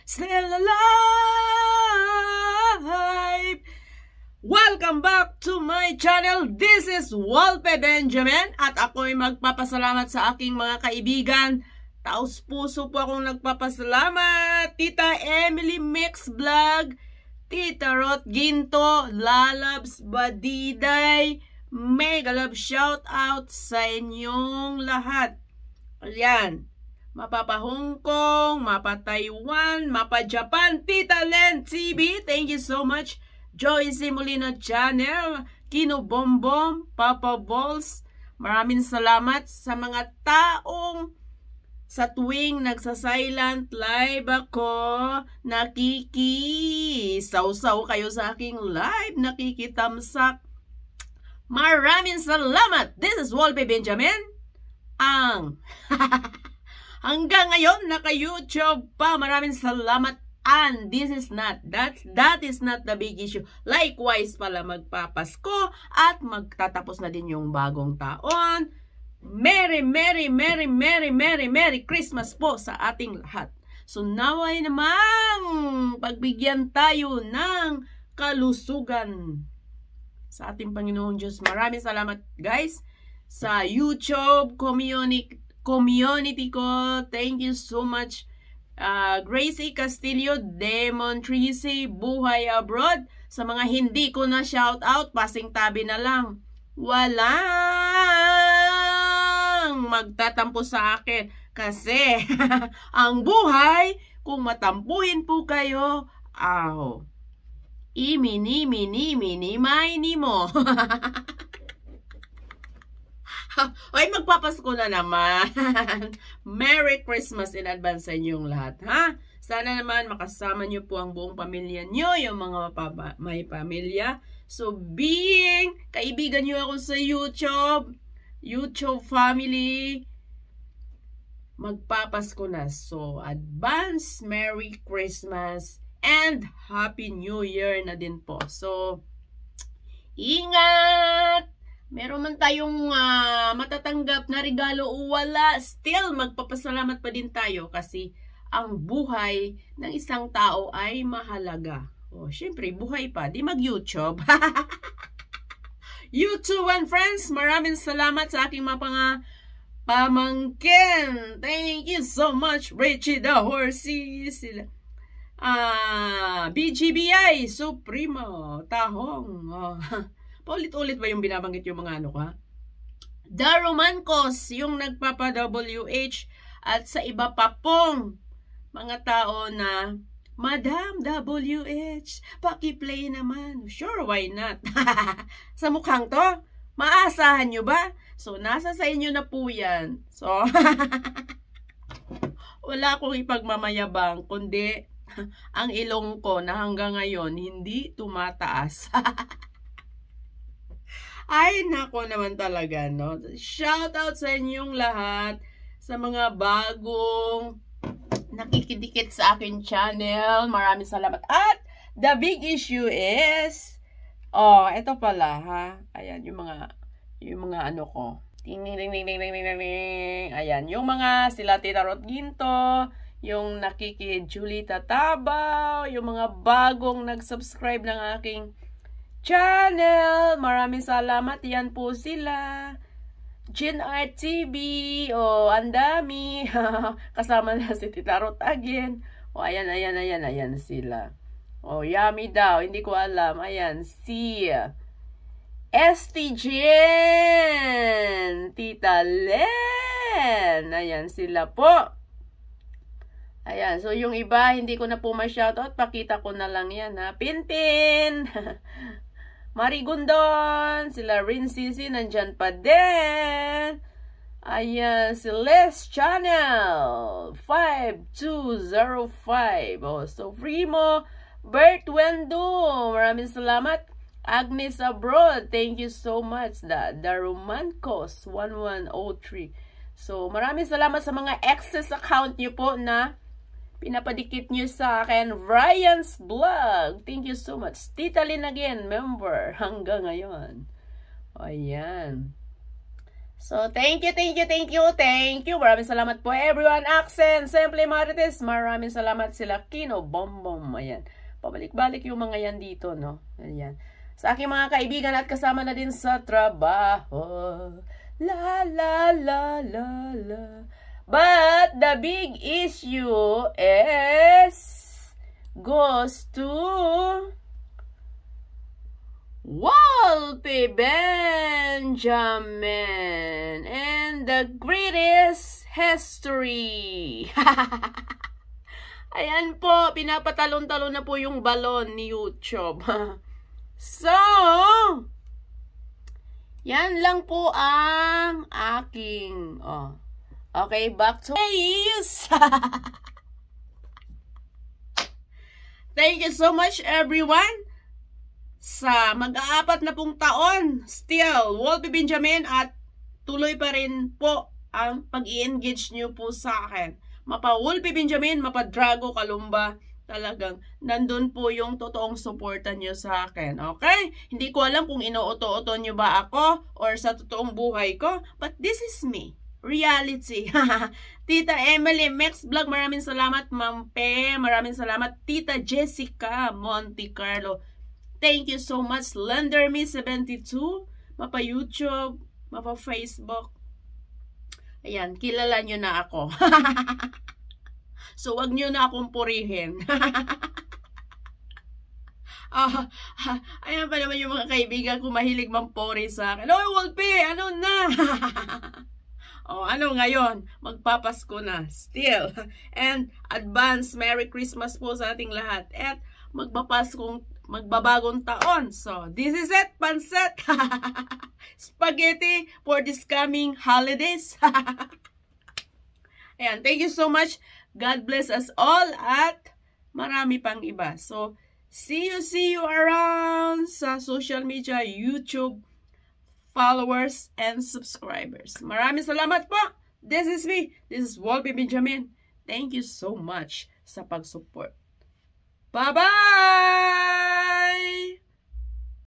still alive. Welcome back to my channel. This is Walpe Benjamin at ako'y magpapasalamat sa aking mga kaibigan. Taos puso po akong nagpapasalamat. Tita Emily Mix Vlog, Tita Rot Ginto, Lalabs Badiday, mega love shout out sa inyong lahat. Ayan, mapa Hong Kong, mapa Taiwan, mapa Japan, Tita Len TV, thank you so much. Joyce Molina Channel, Kino Bombom, Papa Balls, maraming salamat sa mga taong sa tuwing nagsa-silent live ako, nakikisaw-saw kayo sa aking live, nakikitamsak. Maraming salamat. This is Walpe Benjamin. Hanggang ngayon naka-YouTube pa. Maraming salamat. And this is not that is not the big issue. Likewise pala, magpapasko at magtatapos na din yung bagong taon. Merry Christmas po sa ating lahat. So naway namang pagbigyan tayo ng kalusugan sa ating Panginoong Diyos. Maraming salamat guys sa YouTube community ko. Thank you so much. Gracie Castillo, Demon Tracy, Buhay Abroad. Sa mga hindi ko na shout out, pasing tabi na lang. Walang magtatampo sa akin kasi ang buhay, kung matampuhin po kayo, mini mo. Ay, magpapasko na naman. Merry Christmas in advance sa inyong lahat, ha? Sana naman makasama nyo po ang buong pamilya nyo, yung mga may pamilya. So, being kaibigan nyo ako sa YouTube family, magpapasko na. So, advance Merry Christmas and Happy New Year na din po. So, ingat! Meron man tayong matatanggap na regalo o wala, still magpapasalamat pa din tayo kasi ang buhay ng isang tao ay mahalaga. O, syempre, buhay pa, di mag-YouTube. YouTube and friends, maraming salamat sa aking mga pamangkin. Thank you so much, Richie the Horsey, sila. BGBI, Supremo, Tahong, paulit-ulit ba yung binabanggit yung mga ano ka? The Romancos, yung nagpapa-WH at sa iba pa pong mga tao na Madam WH, paki-play naman. Sure, why not? Sa mukhang to, maasahan nyo ba? So, nasa sa inyo na po yan. So, wala akong ipagmamayabang, kundi ang ilong ko na hanggang ngayon hindi tumataas. Ay, nako naman talaga, no? Shout out sa inyong lahat, sa mga bagong nakikidikit sa akin channel. Maraming salamat. At the big issue is, ito pala, ha? Ayan, yung mga ano ko. Ting, ting, ting, ting, ting, ting, ting. Ayan, yung mga sila Tita Rot Ginto, yung Julita Tabaw, yung mga bagong nag-subscribe ng aking channel. Maraming salamat. Yan po sila. Jin Art TV. Ang dami. Kasama na si Tita Rot again. Ayan sila. Yummy daw. Hindi ko alam. Ayan, si ST Jin. Tita Len. Ayan sila po. Ayan, so yung iba, hindi ko na po ma-shoutout. Pakita ko na lang yan, ha. Pinpin. Marigundon, sila Rin Sisi, nandyan pa din. Ayan, si Les Channel, 5205. So, Primo, Bert Wendo, maraming salamat. Agnes Abroad, thank you so much. The Romancos, 1103. So, maraming salamat sa mga access account nyo po na pinapadikit nyo sa akin. Ryan's Vlog, thank you so much. Tita Lynn again, member hanggang ngayon. Ayan. So, thank you. Maraming salamat po everyone. Accent, Simply Marites, maraming salamat sila. Kino, Bombom, ayan. Pabalik-balik yung mga yan dito, no? Ayan. Sa aking mga kaibigan at kasama na din sa trabaho. La, la, la, la, la. But, the big issue is goes to Wolpe Benjamin and the greatest history. Ayan po, pinapatalon-talon na po yung balon ni YouTube. So, yan lang po ang aking, okay, back to case. Thank you so much everyone. Sa mag-aapat na pong taon, still, Wolpe Benjamin at tuloy pa rin po ang pag-i-engage nyo po sa akin. Mapa Wolpe Benjamin, mapa Drago Kalumba, talagang nandun po yung totoong suporta nyo sa akin. Okay? Hindi ko alam kung inuuto-uto nyo ba ako or sa totoong buhay ko, but this is me. Reality. Tita Emily, Max Vlog, maraming salamat. Ma'am Pe, maraming salamat. Tita Jessica, Monte Carlo, thank you so much. LenderMe72, mapa YouTube, mapa Facebook. Ayan, kilala nyo na ako. So, wag nyo na akong purihin. Ayan pa naman yung mga kaibigan ko mahilig mampuri sa akin. Oy, Wolpe, ano na? Ano ngayon? Magpapasko na. Still. And advance Merry Christmas po sa ating lahat. At magbabagong taon. So, this is it, pancet. Spaghetti for this coming holidays. Ayan, thank you so much. God bless us all at marami pang iba. So, see you around sa social media, YouTube, followers, and subscribers. Maraming salamat po. This is me. This is Wolpe Benjamin. Thank you so much sa pag-support. Bye-bye!